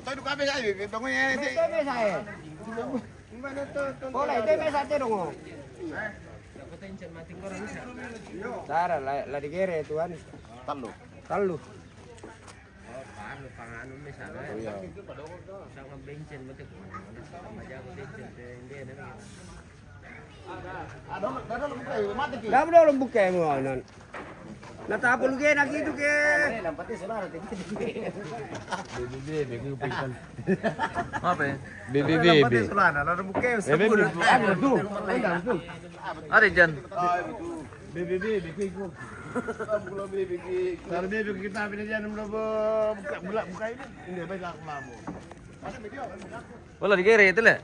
Todo kabe sa bangunnya May tebe saya. Boleh tebe sa dong. Cara la digere tuan. Talo. Talu. Paano pangano may sana? Oh iya. Sa mga benchen mo tipo. Maja ko benchen hindi na. Ada lumpuh mati ki. Dam do lumbuke mo non. Natapol ge na gitu ke. Lampati saudara Apa ya? Lampati saudara lalu buke sepuluh. Ada Jan. BBB bikiku. Kalau BBB kita pindah buka ini. Ini baik aku mamu. Wala di kere itu le.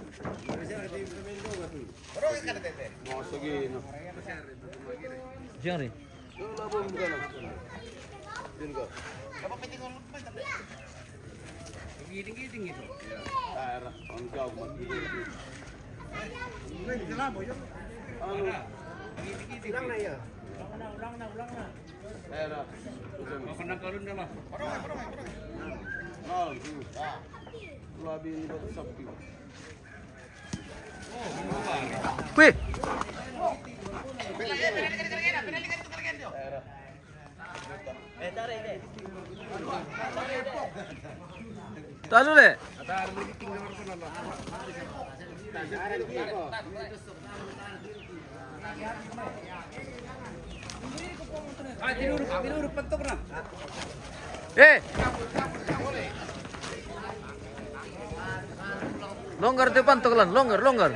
Mau segini. Siang nih. Tinggi itu. Daerah orang jauh mati. Ini di labo ya. Ulang na ya. Daerah. Kena karun dah lah. Oh, labi ini buat sapi. Wih. Tahu le. Tinuruk pentok na. Longgar depan tokelan, longgar.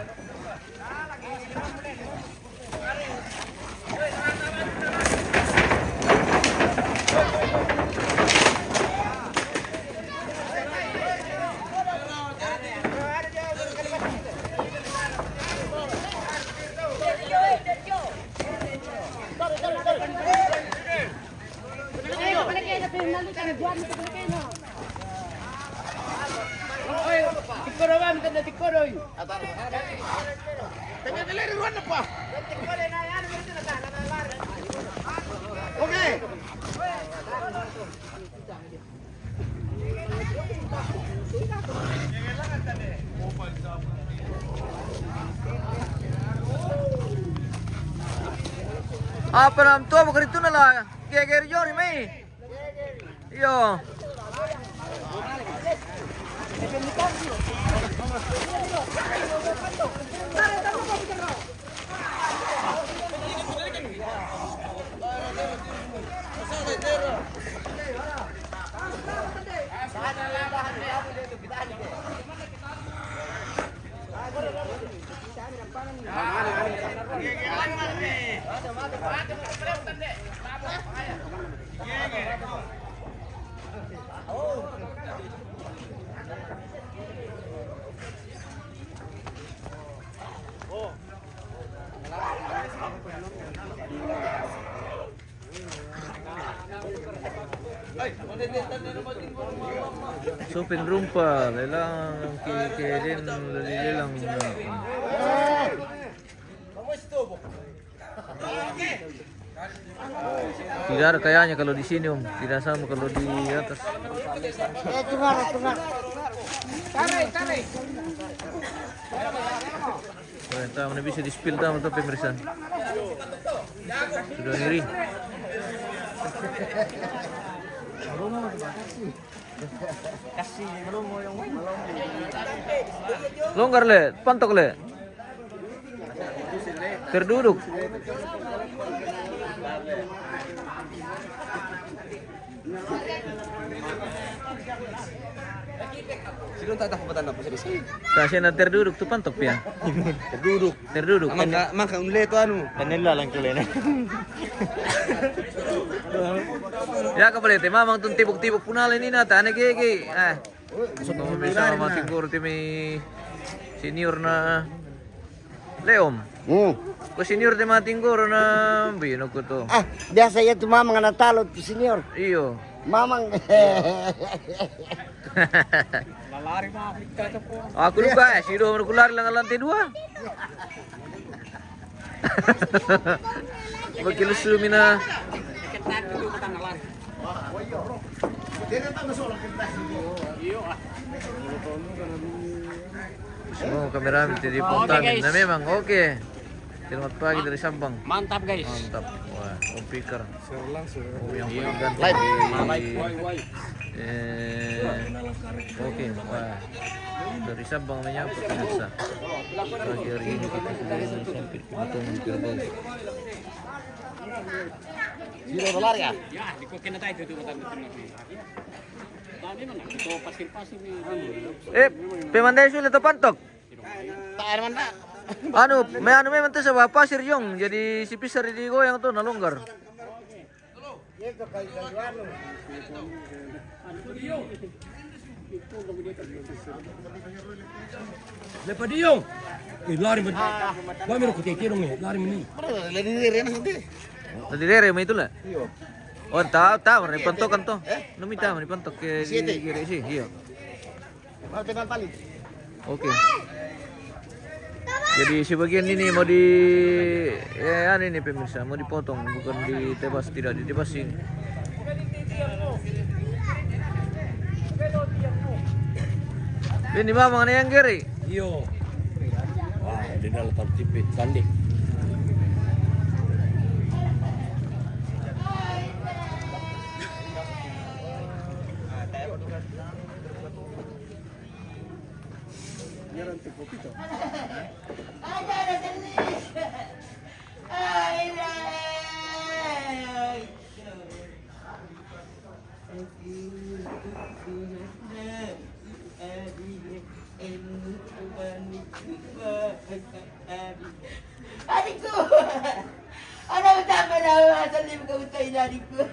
Oke. Apa nam tua bukan itu nala. Geger jori mai. Yo. Sopin rumpa, lelang kikirin lelang. Tidak ada kayaknya kalau di sini om, tidak sama kalau di atas. Tungar. Tarik. Entah mana bisa di spill tamu tuh pemirsa. Sudah ngiri. Longgar le, pantok le. Terduduk. Sino tatakbutan na po sa isa? Kasi na terduduk tuh pantok ya. Terduduk. Maka unle to ano? Kanila lang tuloy na. Ya kapalete, mamang tong tibok-tibok punala ni nata, ane gege. Kung bisa matiguro ti may senior na Leom. Ko senior ti matingguro na binog ko to. Biasa yan tumamang nga natalo to senior. Iyo. Mamang. Lalari mga kita po. Ako lupa sino man kulari lang ang lantai 2. Magkilusumi na. Dia kan tak masuk lah kita. Iyo. Semua kameramen diliputan na memang oke. Selamat pagi dari Sabang. Mantap guys. Mantap. Wah, speaker. langsung. Oh, yang paling ganteng Live. Oke, wah. Dari Sabang menyapa pemirsa. Pagi hari ini kita sudah sampai potongan kerbau. $0 ya? Ya, dikokin na tayo dito Tadi mana? Ito pasir-pasir ni. Pemandai sulit atau pantok? Tak naman na. Anu, memang tuh sebuah pasir Jong. Jadi si pisar di goyang tuh nalunggar. Lepas dia, lari men. Gua miro kuteki dong lari men. Tadi rere mah itulah. Oh, tahu, nih pantokan tuh. Numi tahu nih pantok ke kiri sih, iya. Oke. Jadi sebagian ini mau di ini pemirsa, mau dipotong, bukan ditebas, tidak ditebas ini. Ini mamang yang kiri. Iyo. Wah, di dalam tipis sandi. Adikku, anak utama nama salim kau tain adikku.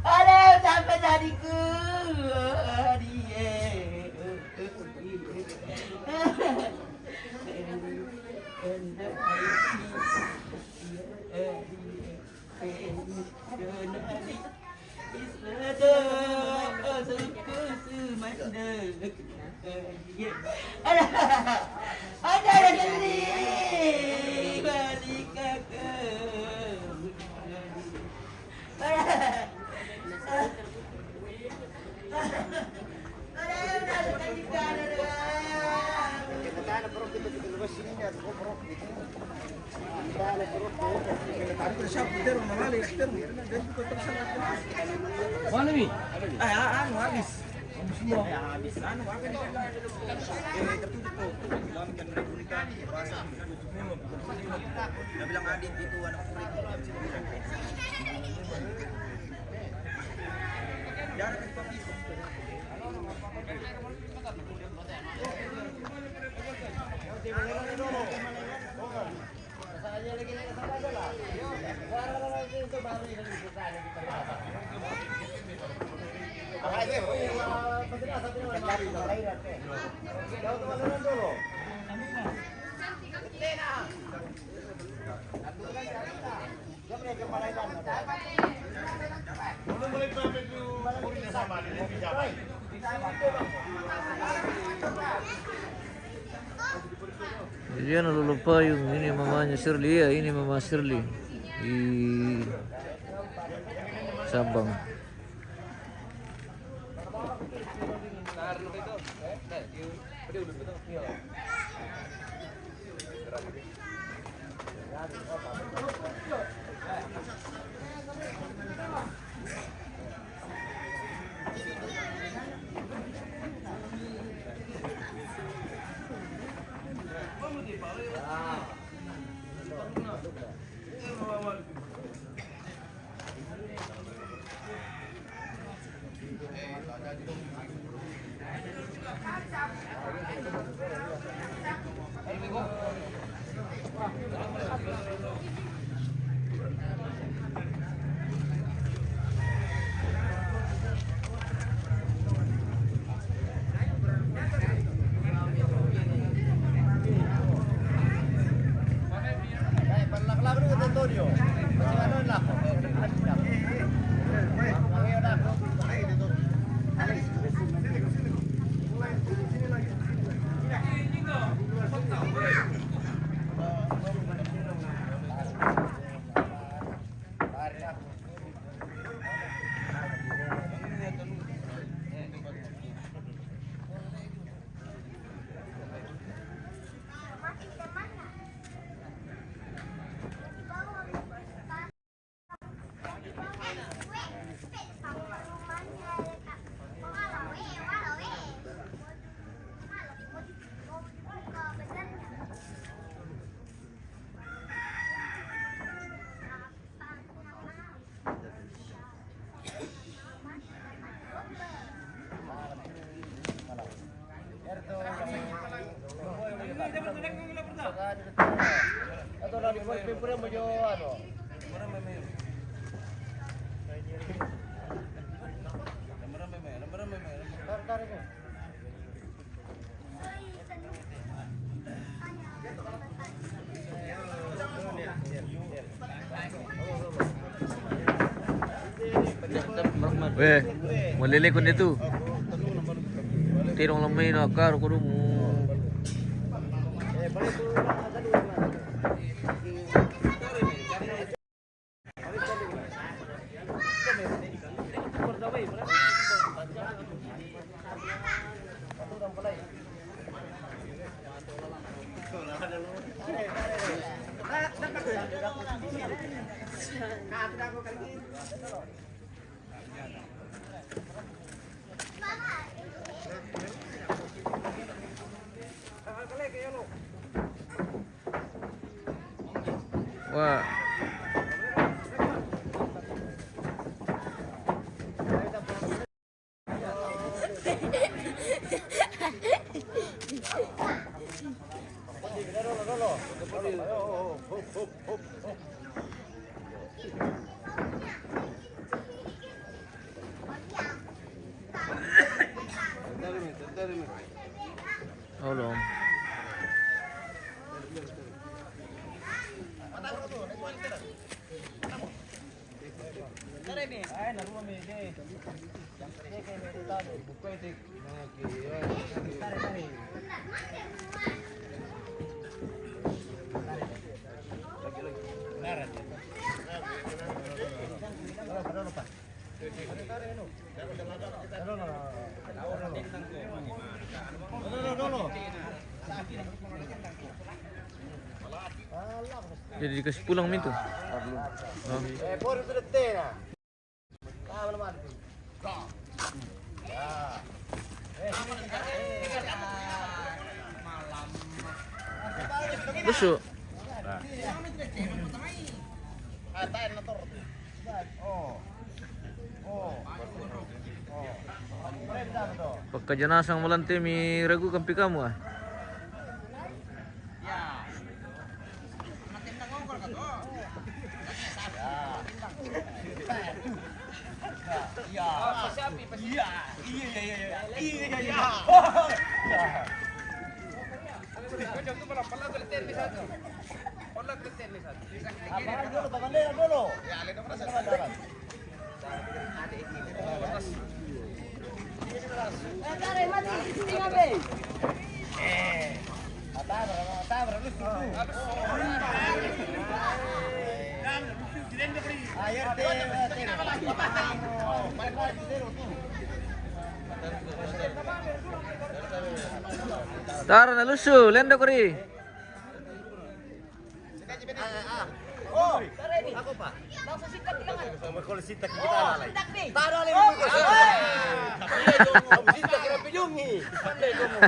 Ada sampai tadiku. Ada sendiri balik Mana mi? habis. Semua. Habis Dia bilang Adit itu anak kulit jam 9. Jangan papi. Dia lalu payung, ini mamanya Shirley ya, ini mama Shirley di Sabang. Lagu itu Antonio. Atau nanti paper mo yo ano. Weh, malilikod nito. Tirong lamay na karo ko mo. Wah. Tolong. Jadi dikasih pulang itu. Por itu detena. Tama naman. Busuk. Pagka janasang malante mi ragu kampi kamu ah. Tara na lusu, lendo ko rin. Oh, ako pa. Nasa sitak lang. Sama ko sitak kita alay. Tara le mo ko. Iya dong, sitak ra piyungi. Pandai ko mo.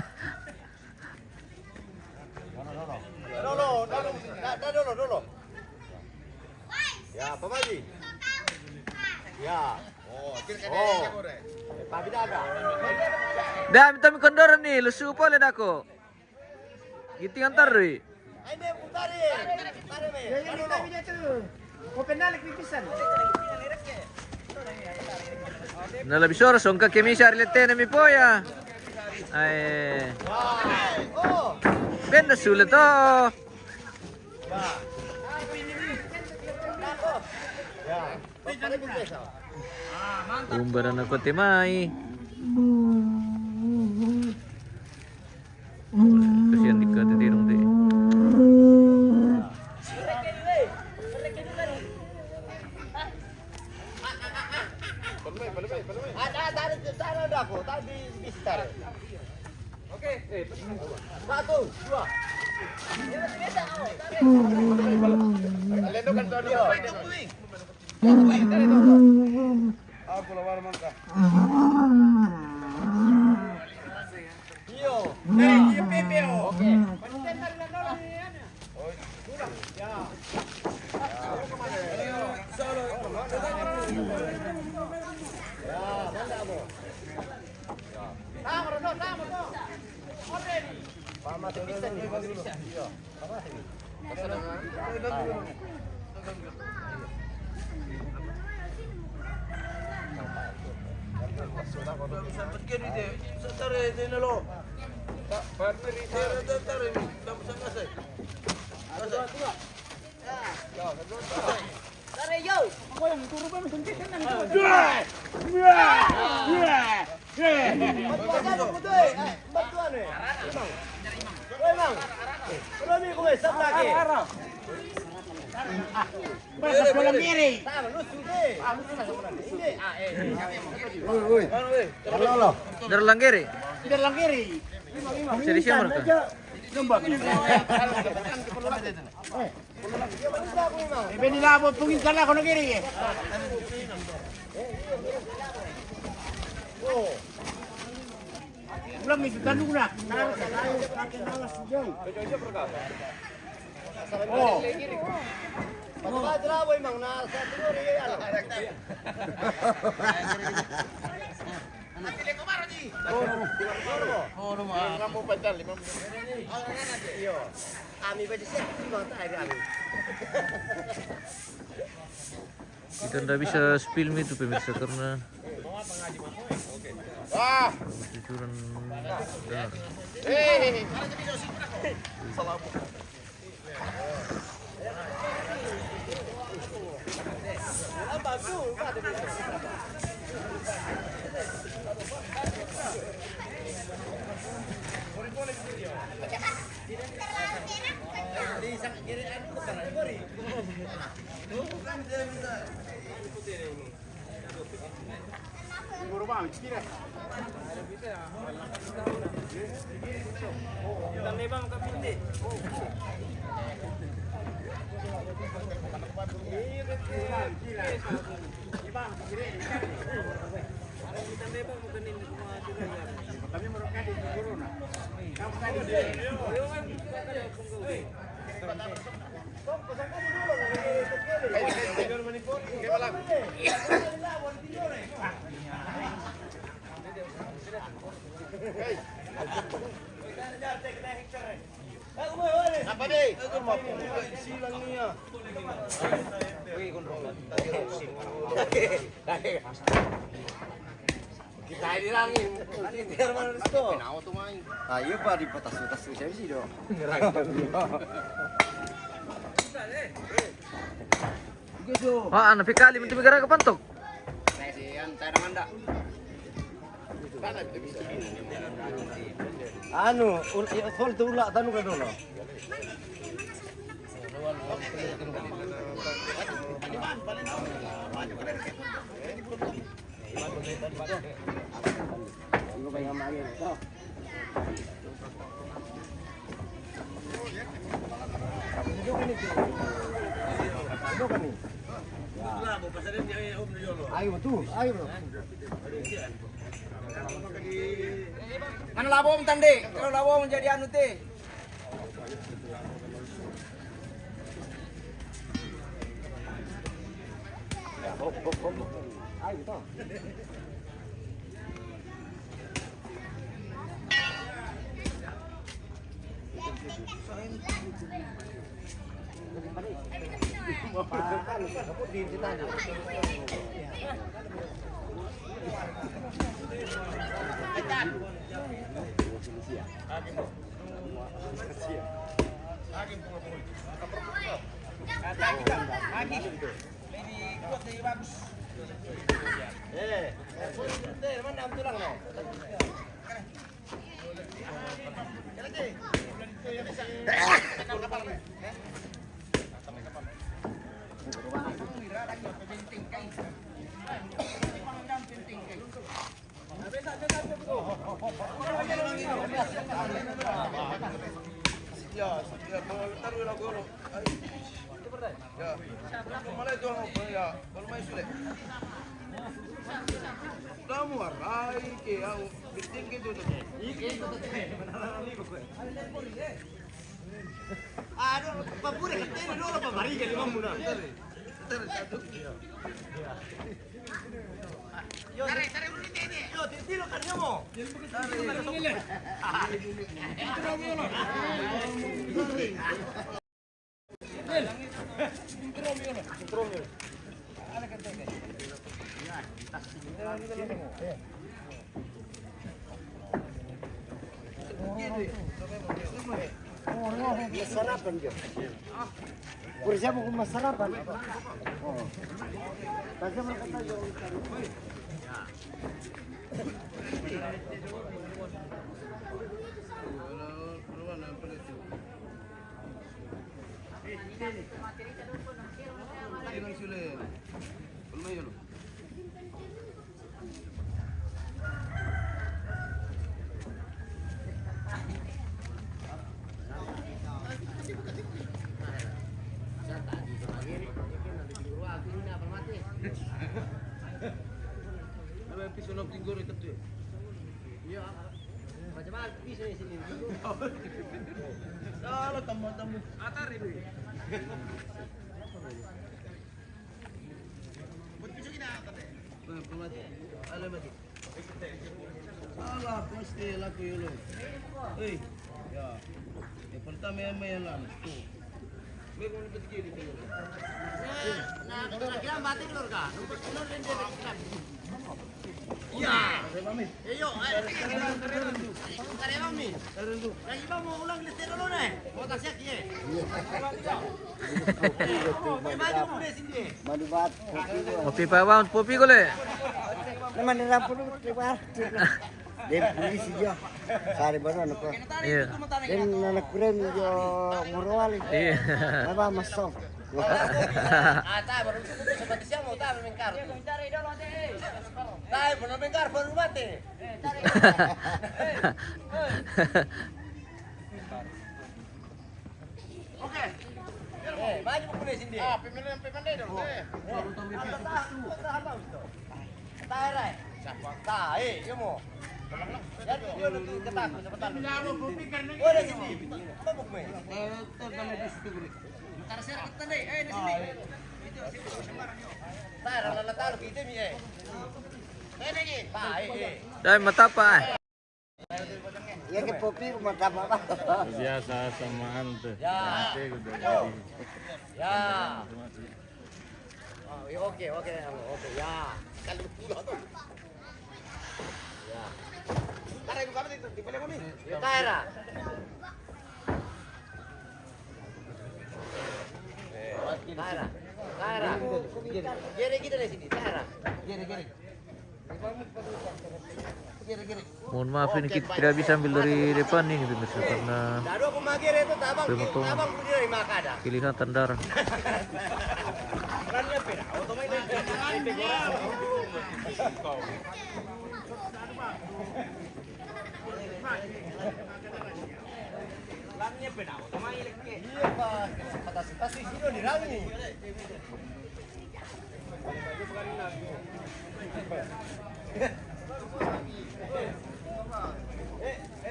No. Ya, pamaji. Ya. Oh, kira-kira ko re. Pabidaga. Dami kami kondoran nih, lusu po leda ko. Giting antar ri. Ay, me putari. Tare me. Nala bisora son ka kemisha rilete na mi poya. Ay. Oh. Benda sulit to. Ya. Pare ko pesa. Umbaran ako timay. Kasi yang dikatitirong di. Ada aku tadi bistar. Oke. Satu, dua. Alendo kan tadi. Aku lawar mangka. Iyo. Iyo pepeo. Oke. Ya. Solo. Ya, manda mo. Tama. Already. Pama mati bisa nih. Iya. Apa sih? Sampai kiri deh. Secara ini lo. Tak, barber ini. Secara ini. Tak bisa kasih. Tare yo. Ako yung turo ba ng suntisan ng ito? Bantuan mo doy. Bantuan eh. Imang. Oy, Mang. Marami ko eh, sab lagi. Basta ko lang kiri. Tama, lusu deh. Hindi. Uy. Halo. Dari lang kiri. Tidak lang kiri. Seri siya mo ka. Lembab. Ibe nilabot pungin ka na ako ng kiri. Ulang itu tanduk na. Oh. Pagka draw Mang na sa tinuri ano. Kamu padal 5 Iyo. Kami ba siya? Ibang tayo kami. Kita nggak bisa film itu pemirsa karena jujuran benar. Siguro ba ang tira? Kami merupakan di corona. Kamu tadi Apa deh? Itu mau silang niya. Kita dilangin. Biar mana itu? Pinaw to main. Ayo pa di patas-patas siya sih do. Wah, anak pikali minta negara ke pantok. Nasiyan tayo naman da. Anu, ul tula tanu ka dono. Ayo tuh, ayo bro. Mana labo mo tandi? Kalau labo mo jadi anu teh. Ayo toh. Mana am tulang no? Ya, taruh lagu dulu. Ya, mana itu ya? Kalau main sulit. Kamu warai ke yang bikin gitu tuh. Aduh, papure kita dulu apa mari ke lima muna. Yo, tilo kan mo. Masarapan dia. Pura siya mo kung masarapan. Oh. Kasi makata yung Alah, pasti laku yolo. Hei, ya. Pertama yang mayalan. Tuh. Mereka mau pergi di sini. Nah, kira mati lur ka. Lur din dia. Ya. Ayo, karewang mi. Lagi bang mau ulang listrik dulu nih. Mau tasya kie. Maju udah sini. Madu bat. Kopi pa ba? Kopi ko le. Naman nila po diba? Dem polisi jo. Sari baru ano ko. Iya. Dem nanakurem jo morwali. Iya. Naba masong. Ata baru seperti siapa mau tahu mengkar. Tahu benar mengkar baru mati. Oke. Maju ke sini. Ah, pemimpin dong. Tahu. Tahu, iya mau. Jadi dia lu ketakut cepetan. Oh, ada sini. Mabuk me. Ntar saya ketan deh. Di sini. Itu situ sembarang yo. Tar, ala taruh kita mi eh. Lagi. Dai mata pa. Ya ke popi mata apa? Biasa samaan tuh. Ya. Nanti udah jadi. Ya. Oh, ya, oke, ya. Kalau pulang tuh. Ya. Tarik bukan itu, dipilih kami. Ya, Taira. Taira. Gere kita di sini, Taira. Gere. Mohon maaf ini kita tidak bisa ambil dari depan nih gitu Mister, karena Dado aku magere itu tabang Betul. pudi dari makada. kelihatan darah. Rannya pera, otomatis. Rannya pera, otomatis. Iya, Pak. Pasti sini di rangi.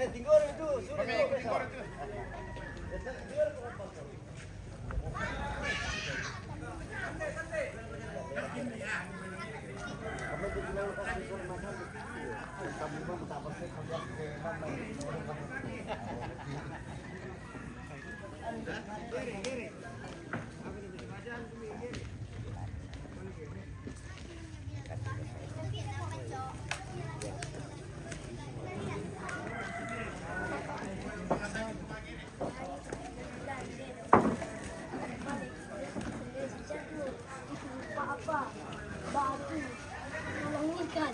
Tinggal itu, suruh. Batu, tolong ikan.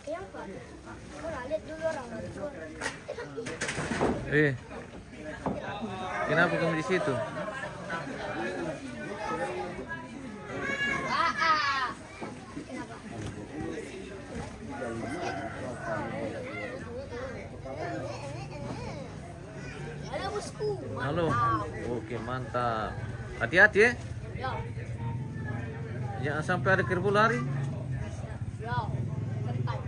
Kenapa? Lihat dulu orang. Kenapa kamu di situ? Kenapa? Halo bosku. Halo. Oke, mantap. Hati-hati ya. Ya, Jangan sampai ada kerbau lari. ya. Ketat.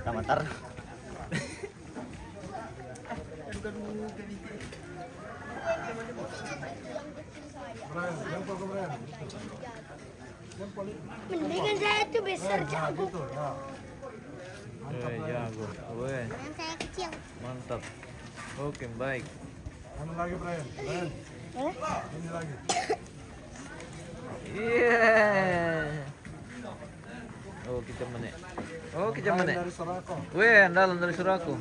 Tamatar. Mendingan saya itu besar jago. Jago. Weh, Yang saya kecil. mantap. Oke, baik. Iya. Oh, kita mana? Oh, kita mana? Weh, andalan dari Suraku.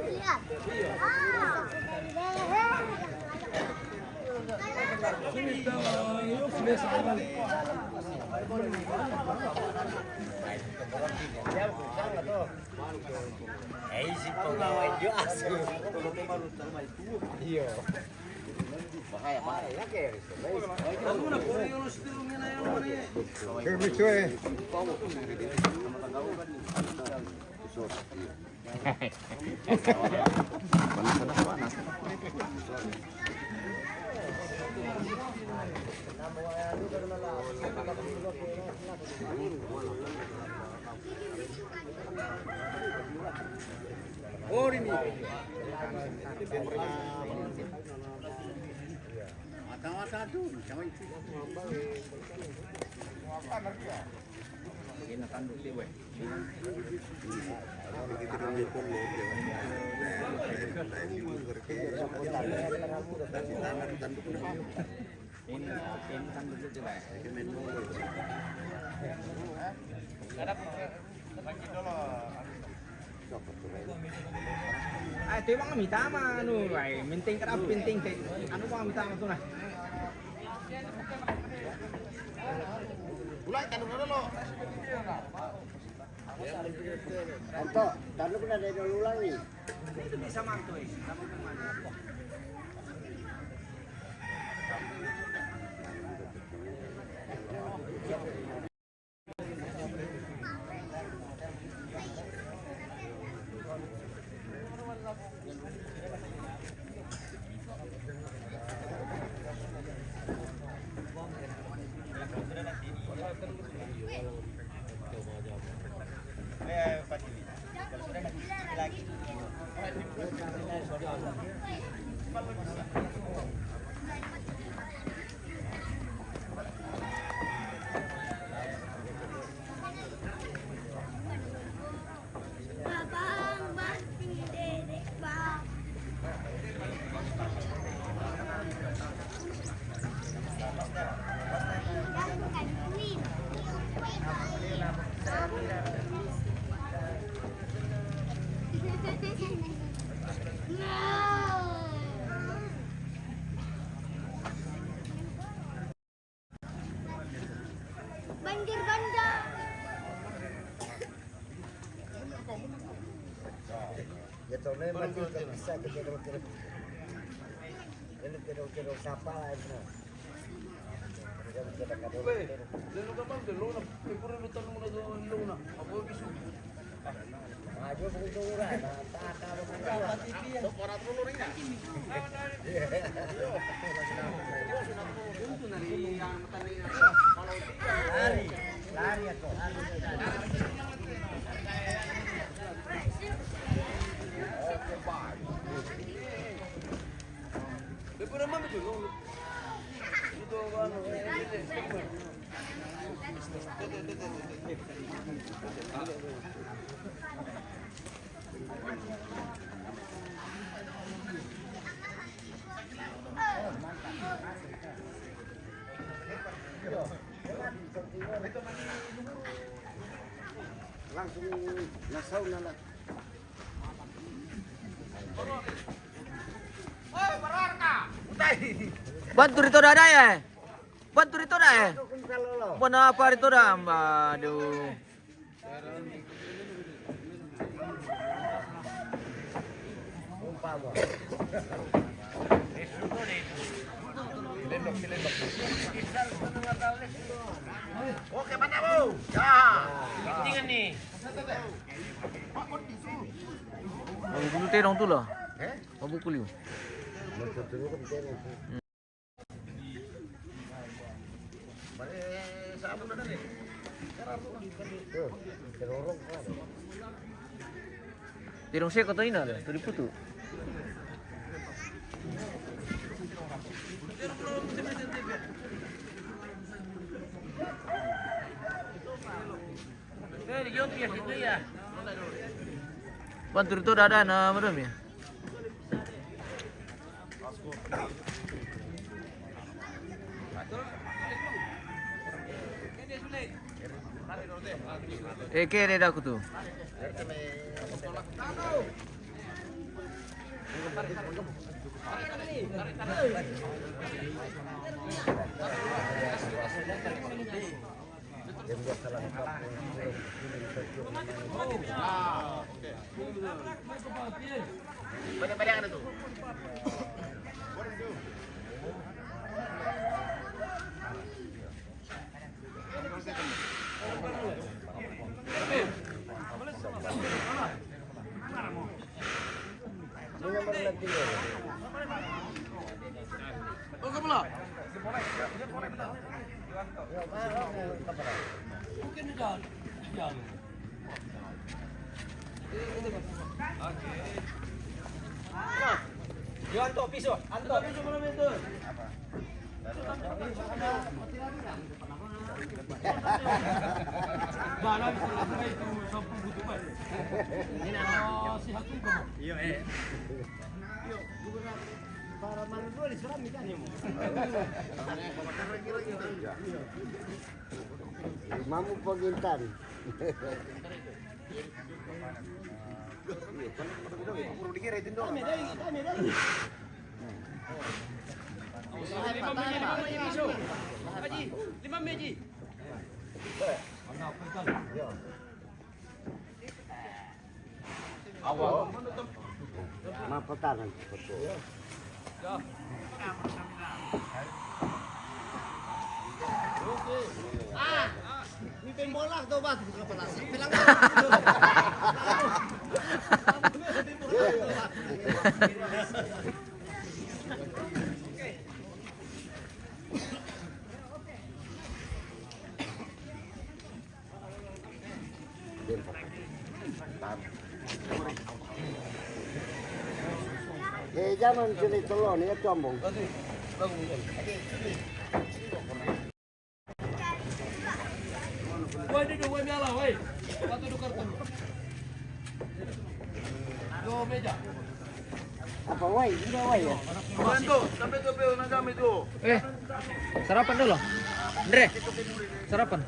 Lihat. Si pegawai dia asu. Iya. Bahaya kayak. Oh, ini. Itu bang minta mah anu, penting kerap penting teh. Anu bang minta mah tuh nah. Anto, tadi pun ada yang ulang nih. Itu bisa mantu eh. Babang banting dedek bang. Bukan ini. Banjir bandang. Gitu memang tidak bisa kira-kira. Ini kira-kira siapa lah itu. Weh, lalo ka man, lalo na. Puro na tanong na doon, lalo na. Ako bisu. Maju begitu lah, tak kalau lari, lari aku. Pero naman ito, ito ano, langsung nasau nala. Bantu rito dah ya. Bantu rito dah ya. Buat apa rito dah? Aduh. Oke, mana bu? Ya. Tinggal nih. Mau bunuh terong tu lah. Mau bukul you. Tuh, terorong kan. Tirong seko to ina, to diputu. Bantu itu ada na madam ya. Kene dah aku tuh. Banyak-banyak ada tuh. Ini nomor lagi ya. Oh, kamu lah. Yo Anto piso, Anto. Para malu di seram ikan ya mo. Mamu pagintan. Lima meji. Awal. Mapotanan. Ini bola tuh, Bang. Bukan pelasa. Bilang. Jangan sini telon ya combong. Woi, duduk, woi, miala, woi. Satu duduk karton. Dua meja. Apa wai? Udah wai ya. Bantu, sampai tuh peu nagam itu. Sarapan dulu. Andre. Sarapan.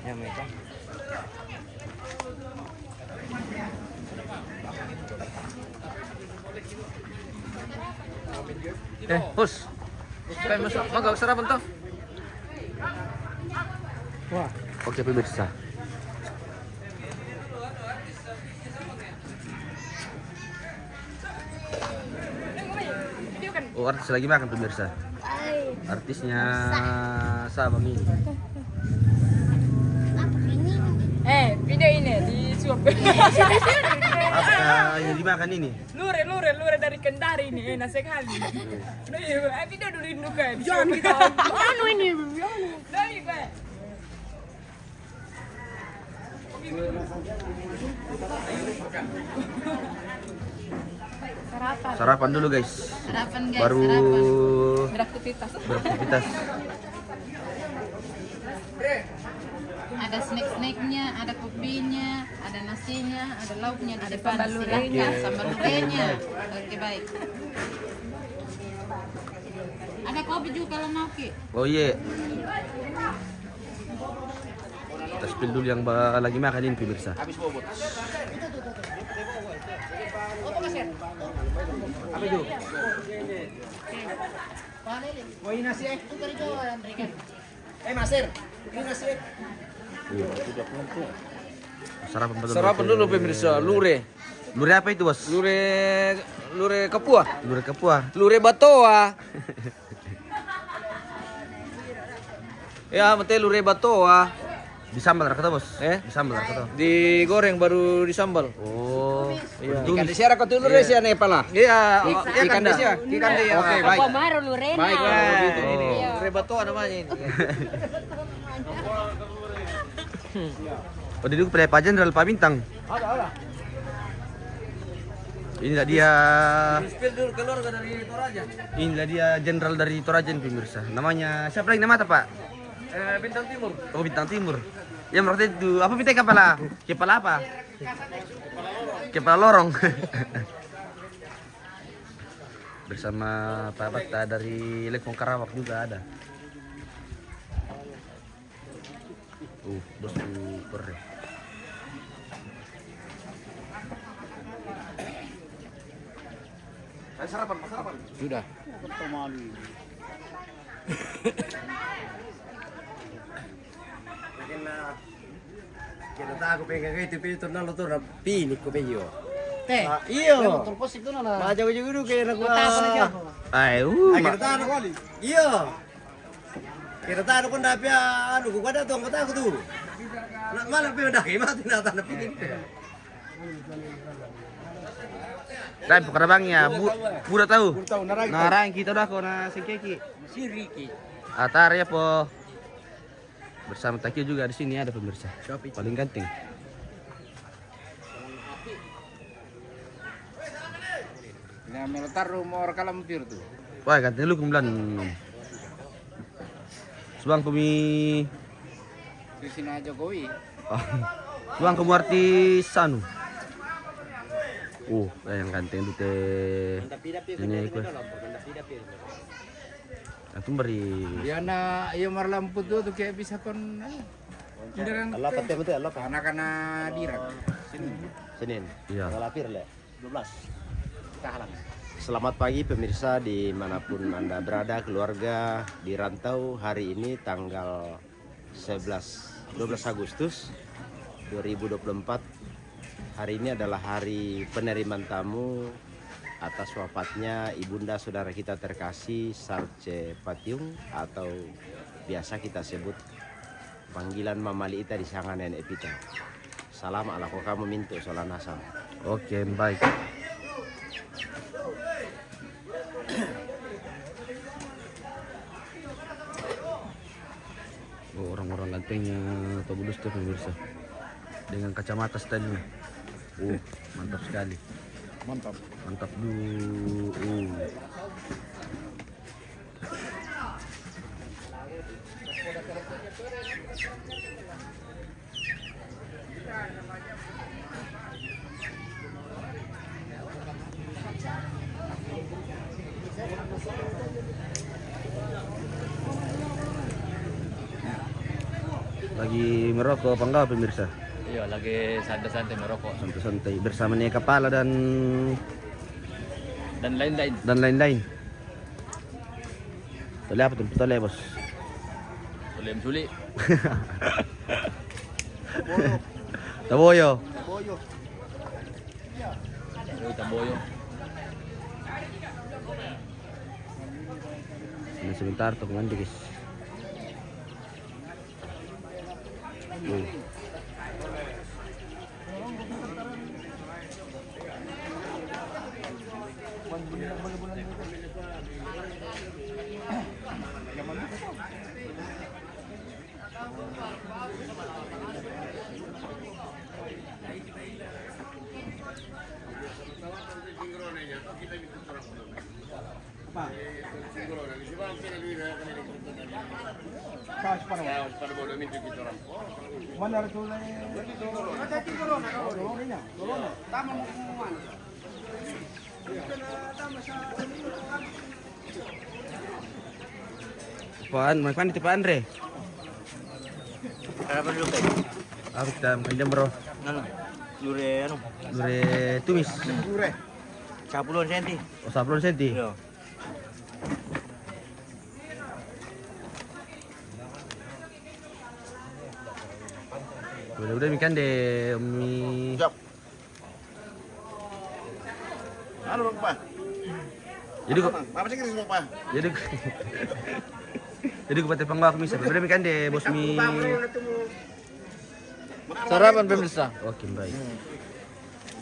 Ya, mereka. Bos. Kayak masuk, magag sarapan to. Wah. Oke, pemirsa. Oh, artis lagi makan pemirsa. Artisnya Sabang ini. Video ini disuap. Apa yang dimakan ini? Lure dari Kendari ini enak sekali. Video dulu rindu kan. Jangan kita. Anu ini. Dari kan. Sarapan dulu guys. Sarapan guys. Baru beraktivitas. Ada snack-snacknya, ada kopinya, ada nasinya, ada lauknya, ada sambal lurenya, sambal lurenya. Oke baik. Ada kopi juga kalau mau Ki. Oh iya. Kita spill dulu yang lagi makan ini pemirsa. Habis bobot. Apa itu? Woi nasi Masir. Ini nasi. Sarapan dulu pemirsa, lure. Lure apa itu, Bos? Lure Kapua. Lure Kapua. Lure Batoa. Ya, mate lure Batoa. Disambal kata, Bos? Disambal kata. Digoreng baru disambal. Oh. Ikan di siara kau tulur ya nih pala. Iya, Ikan di siara. Ikan di ya. Oke, baik. Pemaru Lorena. Baik, gitu ini. Rebato namanya ini. Oh, duduk pada Pak Jenderal Pak Bintang. Ada. Inilah dia. Spill dulu keluarga dari Toraja. Inilah dia jenderal dari Toraja pemirsa. Namanya siapa lagi nama Pak? Bintang Timur. Oh, Bintang Timur. Ya berarti itu apa pintai kepala? Kepala apa? Kepala lorong. Bersama Pak Bata dari Lekong Karawak juga ada. Bos super deh. Sarapan. Sudah. Kita tahu pengen itu pintu nalo tuh na pinik ko peyo. Iya. Terus itu nana. Baca ko juga kayak nak gua. Kita tahu kali. Iya. Kita tahu pun tapi anu gua ada tuh kata aku tuh. Nak malah pe dah mati na tanah pinik. Dai pokoknya bangnya, udah tahu. narang. Narang kita udah kau na sekeki. Siriki. Atar ya po. Bersama Takio juga di sini ada pemirsa. Paling ganteng. Nah, meletar rumor kalampir tuh. Wah, ganteng lu kumpulan. Subang pemi. Di sini Jokowi. Subang kamu artis anu. Yang ganteng itu teh. Ini ikut. Itu beri. Dia na iyo marlampu tuh kayak bisa kon. Allah patah betul Allah. Karena dirak. Senin. Iya. Lapir le. 12. Selamat pagi pemirsa dimanapun Anda berada, keluarga di rantau. Hari ini tanggal 12 Agustus 2024. Hari ini adalah hari penerimaan tamu atas wafatnya ibunda saudara kita terkasih Sarce Patiung atau biasa kita sebut panggilan Mama Liita di Sanganen Epita. Salam ala kamu mintu solan asam. Oke, baik. Orang-orang gantengnya Pak Bulus tuh pemirsa. Dengan kacamata stylenya. Mantap sekali. Mantap dulu. Lagi merokok apa enggak pemirsa? Iya, lagi santai-santai merokok Santai-santai bersama Nia Kepala dan lain-lain. Tali apa tuh? Tali bos. Boleh suli. Taboyo. Tamboyo. Ini sebentar tuh mandi guys. Apaan? Mau pan itu Pak Andre? Apa dulu kay? Aku kita pinjam bro. Lure Lure tumis. 10 senti. Oh 10 senti. Iya. Udah ikan deh mie. Siap. Halo Bang Pak. Jadi kok Apa sih Bang Pak? jadi gue patah panggak misa. Udah ikan deh bos mie. Sarapan pemirsa. Oke baik.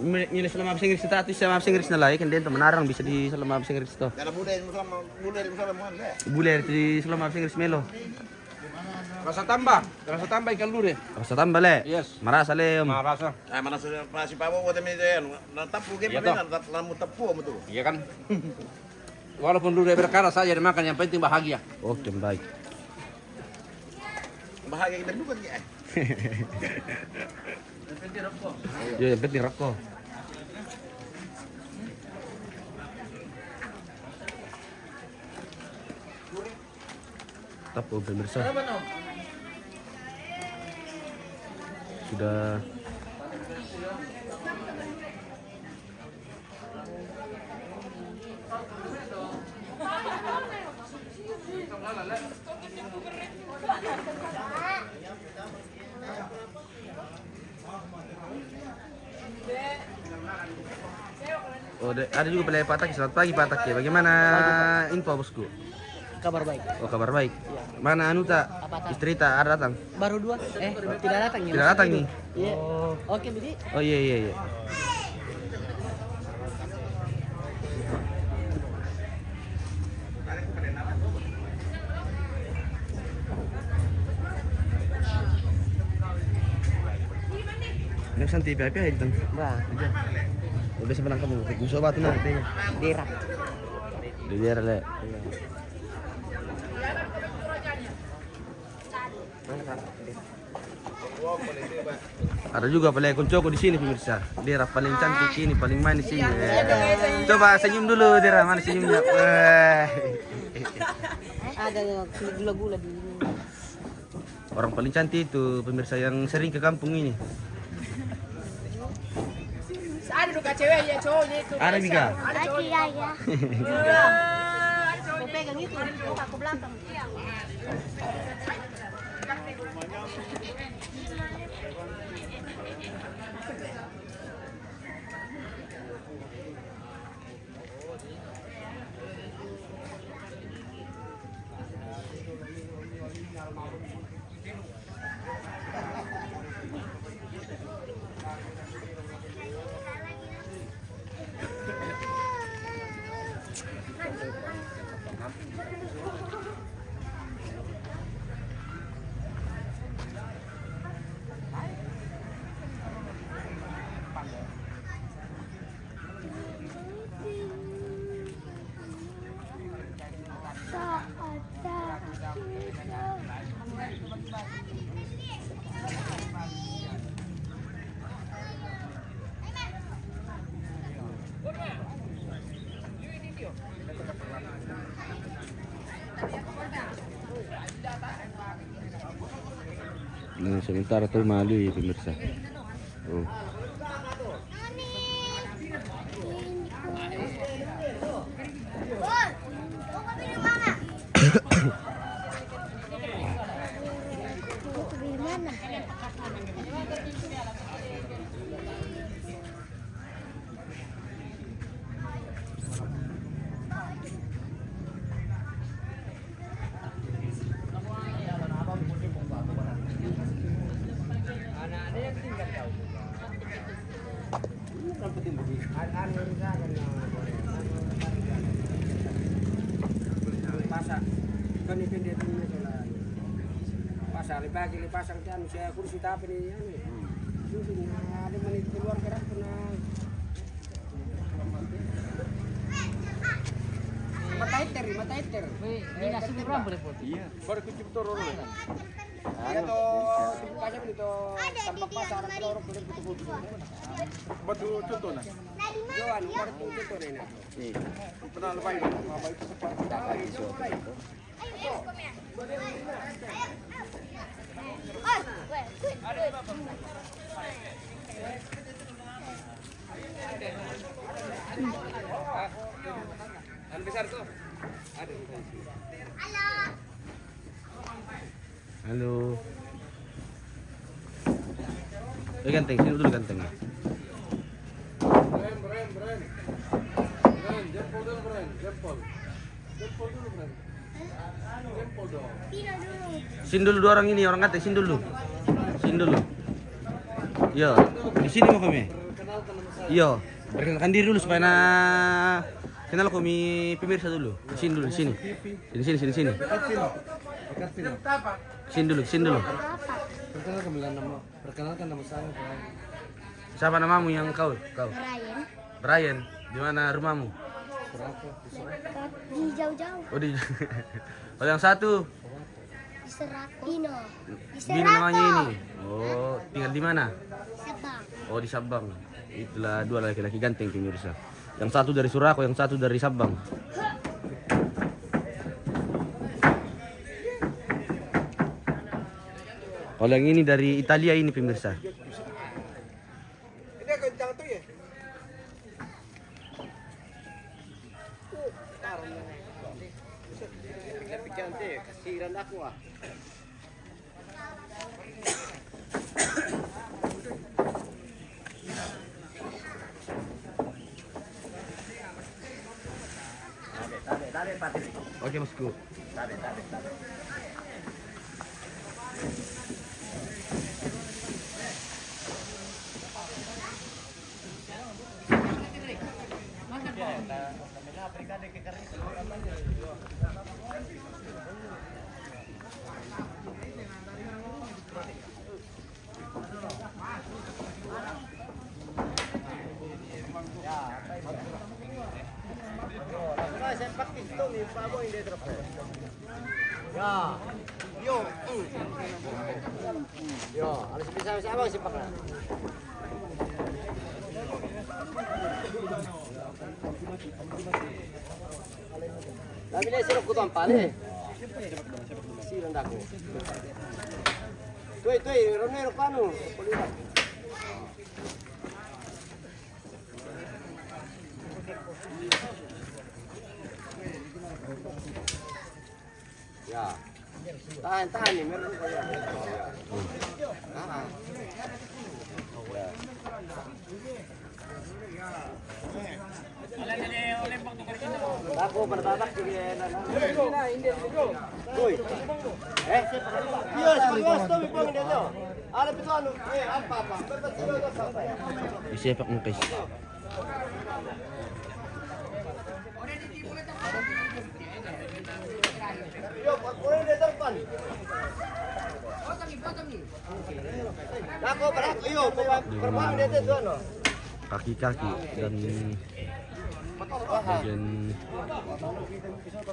Nila selama bahasa Inggris status sama bahasa Inggris na lai kan din to manarang bisa di selama bahasa Inggris to. Karena budaya mo mo le. Buler di selama bahasa Inggris melo. Rasa tambah ikan lure. Rasa tambah le. Yes. Marasa le. Marasa. Mana sudah si Pabo buat mi dia. Tapu game namu tapu mo tu. Iya kan? Walaupun lure berkara saja dimakan, yang penting bahagia. Oh, baik. Bahagia kita bukan ya. Yo, yang penting rokok. Tapo pemirsa. Sudah Oh, ada juga pelai Pak Taki. Selamat pagi Pak Taki. Bagaimana info bosku? Kabar baik. Oh, kabar baik. Mana anu tak? Istri tak ada datang? Baru 2. Tidak datang ya? Tidak datang nih. Iya. Oke, Budi. Oh iya. Ini santai pipi aja Bah, Udah sebenang kamu, musuh batu nanti. Derak. Di daerah le. Ada juga pelai kuncoko di sini pemirsa. Daerah paling cantik ini, paling manis ini. Coba senyum dulu daerah mana senyumnya. Ada gula-gula di sini. Orang paling cantik itu pemirsa yang sering ke kampung ini. Ada duka cewek ya cowoknya itu. Ada Mika. Ada ya. Mau pegang itu, aku belakang. Nah, sementara tuh malu ya pemirsa. Oh. Pasang kan saya kursi tapi ini ada menit keluar gerak kena mata iter. Ini nasi kurang boleh pot. Iya. Baru kucing turun. Iya toh bukannya begitu tampak pasar kelorok begitu. Batu contoh nah. Yo anu baru contoh ini. Pernah lepas apa itu cepat. Halo. Ganteng, sini dulu gantengnya. Sini dulu dua orang ini, orang ganteng, sini dulu. Yo, di sini mau kami. Iya, perkenalkan diri dulu supaya kenal kami pemirsa dulu. Di sini dulu, di sini. Sini. Sini dulu. Perkenalkan nama saya. Siapa namamu yang kau? Ryan. Brian. Di mana rumahmu? Di jauh-jauh. Oh, di Oh, yang satu. Di Serakino. Bini namanya ini. Oh, tinggal di mana? Sabang. Oh, di Sabang. Itulah dua laki-laki ganteng pemirsa. Yang satu dari Surako, yang satu dari Sabang. Kalau yang ini dari Italia ini pemirsa. Ini kencang tuh ya. Pikir-pikir nanti kasihan aku ah. Oke, bosku. Ya. Yo, harus bisa abang sih Pak. Tapi dia suruh kutuan pale. Si rendaku. Tuh, Romero panu. Ya. Tahan nih, meron ko yan. Ako, berbabak sige na. Uy. Yes, gusto mo pang dito. Ano pito ano? Apa. Isipak mo guys. Yo, pagkunin dito pan. Ako, berak. Iyo, berbabak dito doon, no. Kaki-kaki dan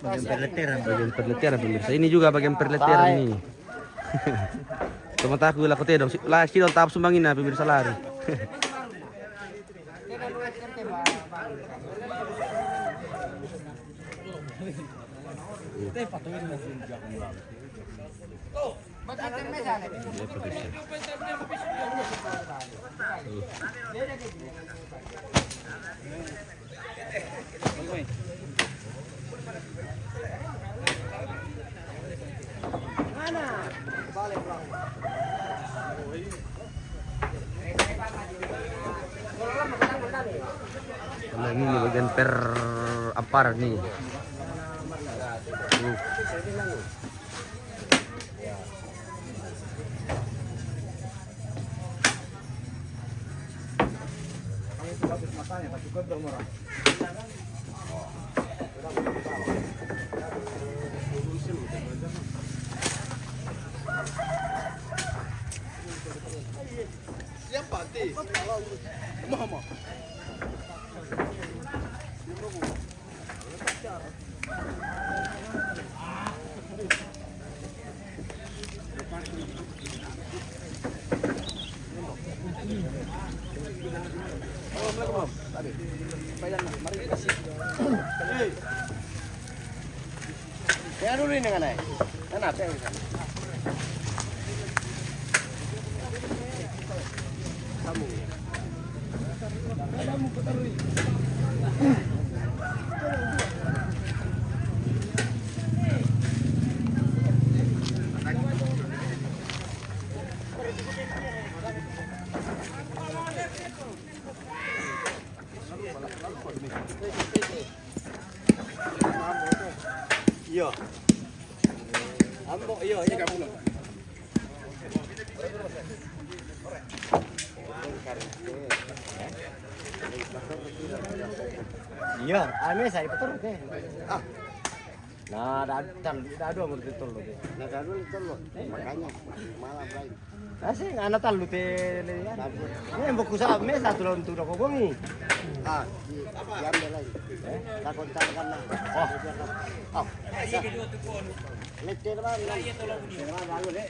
bagian perleteran pemirsa. Ini juga bagian perleteran ini. Teman aku laku tedong. Lah sidon tahap sumbangin na pemirsa lari. Kalau ini bagian per ampar nih. Siapa ti? Mama. Kaya dulu ini kan, kenapa? Iya. Ambo, iya, ini kamu. Iya, ame saya betul deh. Ah. Nah, dah dua menurut itu loh. Nah, dah dua itu loh. Makanya malam lain. Asih anak talu teh. Ini buku saya me satu lawan tu doko bongi. Ah, yang lain. Takut kan. Oh. Lekte mana? Lalu deh.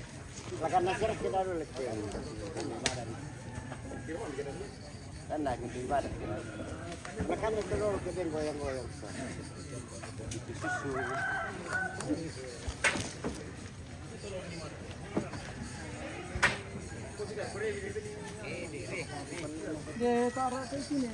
Lakan nasir kita dulu lekte. Kan nak kita ibadat. Lakan itu dulu kita goyang-goyang. Itu susu. Dia taruh di sini.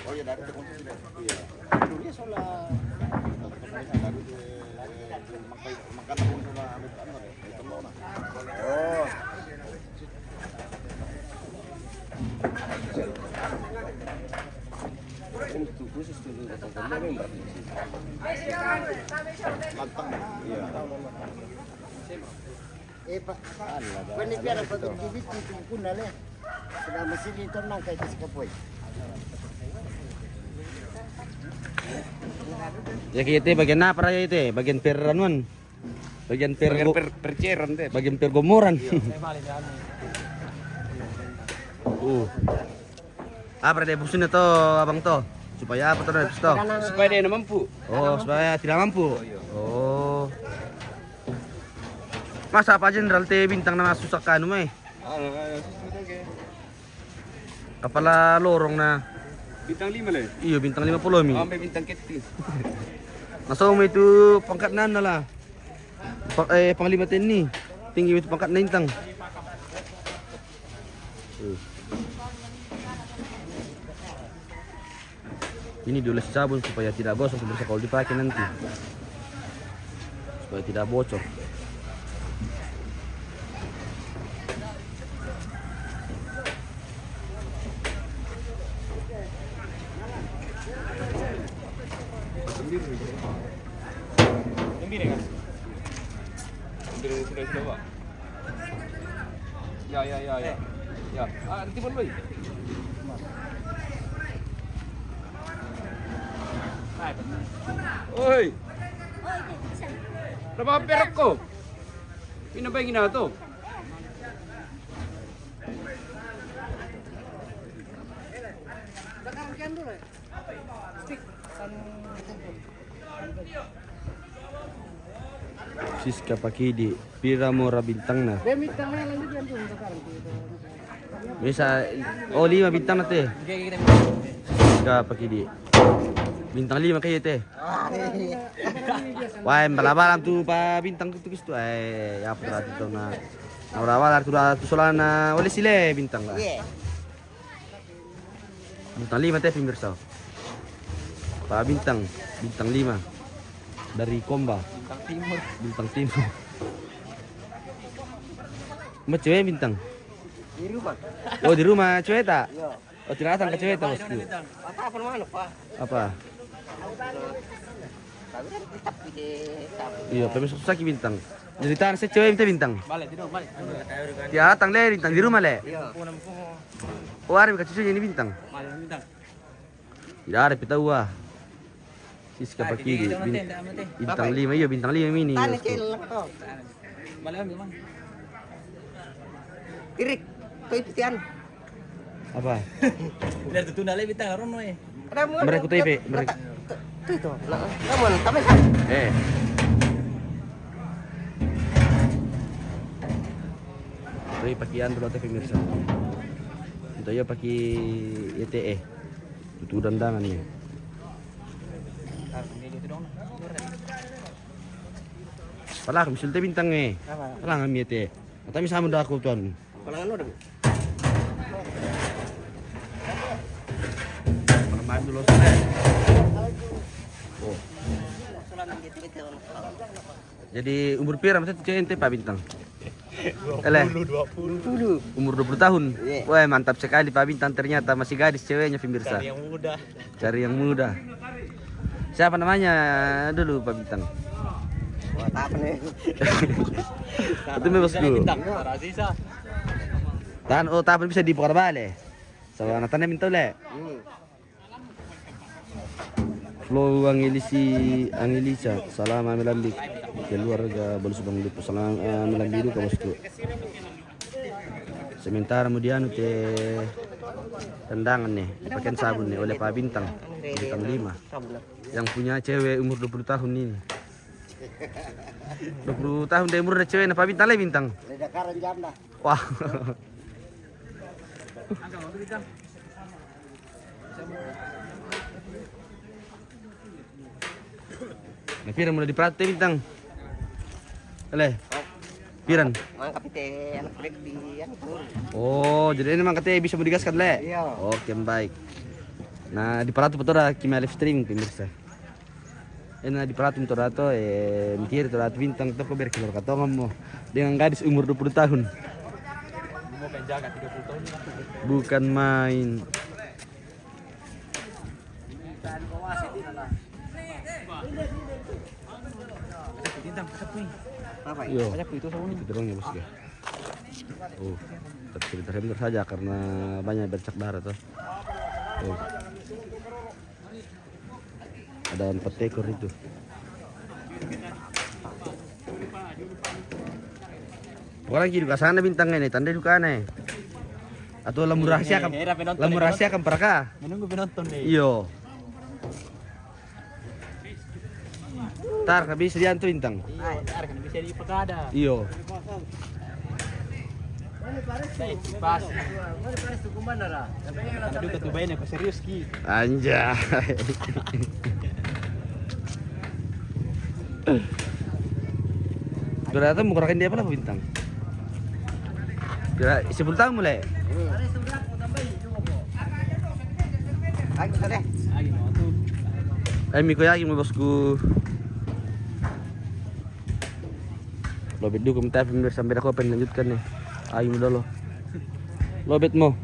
Oh ya dari itu. Iya. Dulunya soal makan pun sama amit itu loh. Oh. Itu khusus dulu kata member. Matang. Iya. Pak. Ini biar apa tuh bibit itu pun nale. Sudah mesin itu nangkai ke sekapoy. Ya kita bagian apa ya itu? Bagian peranuan. Bagian Perceran deh. bagian pergomoran. Apa deh busunya toh abang toh? Supaya apa toh toh? Supaya dia mampu. Oh, supaya tidak mampu. Oh. Masa apa jenderal teh bintang nama susah kanu mah? Kepala lorong na. Bintang 5 lah. Iya bintang 50 mi. Sampai bintang kecil. Masuk itu pangkat nana lah. Panglima TNI. Tinggi itu pangkat nintang. Ini dioles sabun supaya tidak gosong bisa kalau dipakai nanti. Supaya tidak bocor. Sudah Pak. Ya. Ya. Nanti pun boy. Oi. Berapa perak ko? Pinabay na to. Siska Pakidi, pira mo ra bintang na. Bisa, oh 5 bintang na te. Siska Pakidi. Bintang 5 kayo te. Wah, balabalam tu pa bintang tu kistu. Ya apa tu na. Nawala tu solana oleh sile bintang lah. Bintang 5 te pemirsa. Pa bintang 5 dari Komba. Bintang timur. Mau cewek bintang? Di rumah. Oh di rumah cewek tak? Oh tidak datang ke cewek tak bosku? Apa mana Pak? Apa? Iya, pemirsa susah ki bintang. Jadi tahan saya cewek minta bintang. Balik di rumah. Dia datang le bintang di rumah le. Oh ada cucunya ini bintang. Bintang. Tidak ada pita wah. Siska Pakidi bintang 5 iya bintang 5 mini. Tani kecil to. Balik ambil Bang. Irik, kau ipitian. Apa? Biar tuh nale bintang rono eh. Mereka TP, mereka. Itu. Namun, tapi kan. Tapi pakaian dulu teh pemirsa. Itu ya pakai ETE. Itu dandangan nih. Pala kami sulte bintang eh. Pala kami ETE. Tapi sama dah aku tuan. Palangan lo dong. Malam dulu sana. Oh. Jadi umur pira maksudnya cewek ente Pak Bintang? 20. Umur 20 tahun. Wah, mantap sekali Pak Bintang, ternyata masih gadis ceweknya pemirsa. Cari yang muda. Siapa namanya dulu Pak Bintang? Itu bosku. Tahan, oh tahan bisa dibongkar balik. Sama anak-anaknya minta le. Flo Angelisa, salam Amilambik. Keluarga Bolus Bang Lipo, salam Amilambik ke bosku. Sementara kemudian tendangan nih, pakai sabun nih oleh Pak Bintang. Bintang 5. Yang punya cewek umur 20 tahun ini. 20 tahun dia umur cewek Pak Bintang le Bintang. Wah. Nah, piran mulai diperhatiin Bintang. Piran. Mangkap itu anak kulit di Oh, jadi ini mangkatnya bisa digaskan le. Iya. Oke, baik. Nah, diperhati betul kimia live streaming pemirsa. Ini diperhati betul atau mikir betul atau Bintang tuh kok berkeluar katongan mo dengan gadis umur 20 tahun. Mau penjaga 30 tahun. Bukan main. Yo, itu dorong ya bos ya. Oh, sebentar saja karena banyak bercak darah tuh. Oh. Ada 4 ekor itu. Orang lagi di sana Bintang ini, tanda juga aneh. Atau lemur rahasia kan peraka? Menunggu penonton deh. Iyo. Tar habis diantu Bintang. Ntar kan bisa di pekada. Iyo. Pas. Aduh ketubain aku serius ki. Anjay. Berarti mau kurakin dia apa Bintang? Kira 10 tahun mulai. Miko yakin mo bosku. Lobet dulu komentar pemirsa sampai aku pengen lanjutkan nih. Ayo dulu. Lobet mo.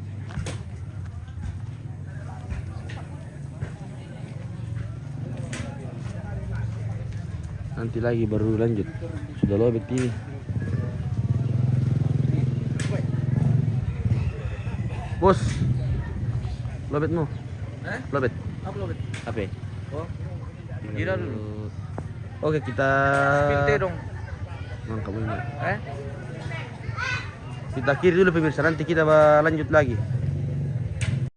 Nanti lagi baru lanjut. Sudah lobet ini. Bos. Lobet mo. Lobet. Apa lobet? HP. Oh. Gila dulu. Oke, kita Pintu dong. Mangkap ini. Kita kiri dulu pemirsa, nanti kita lanjut lagi.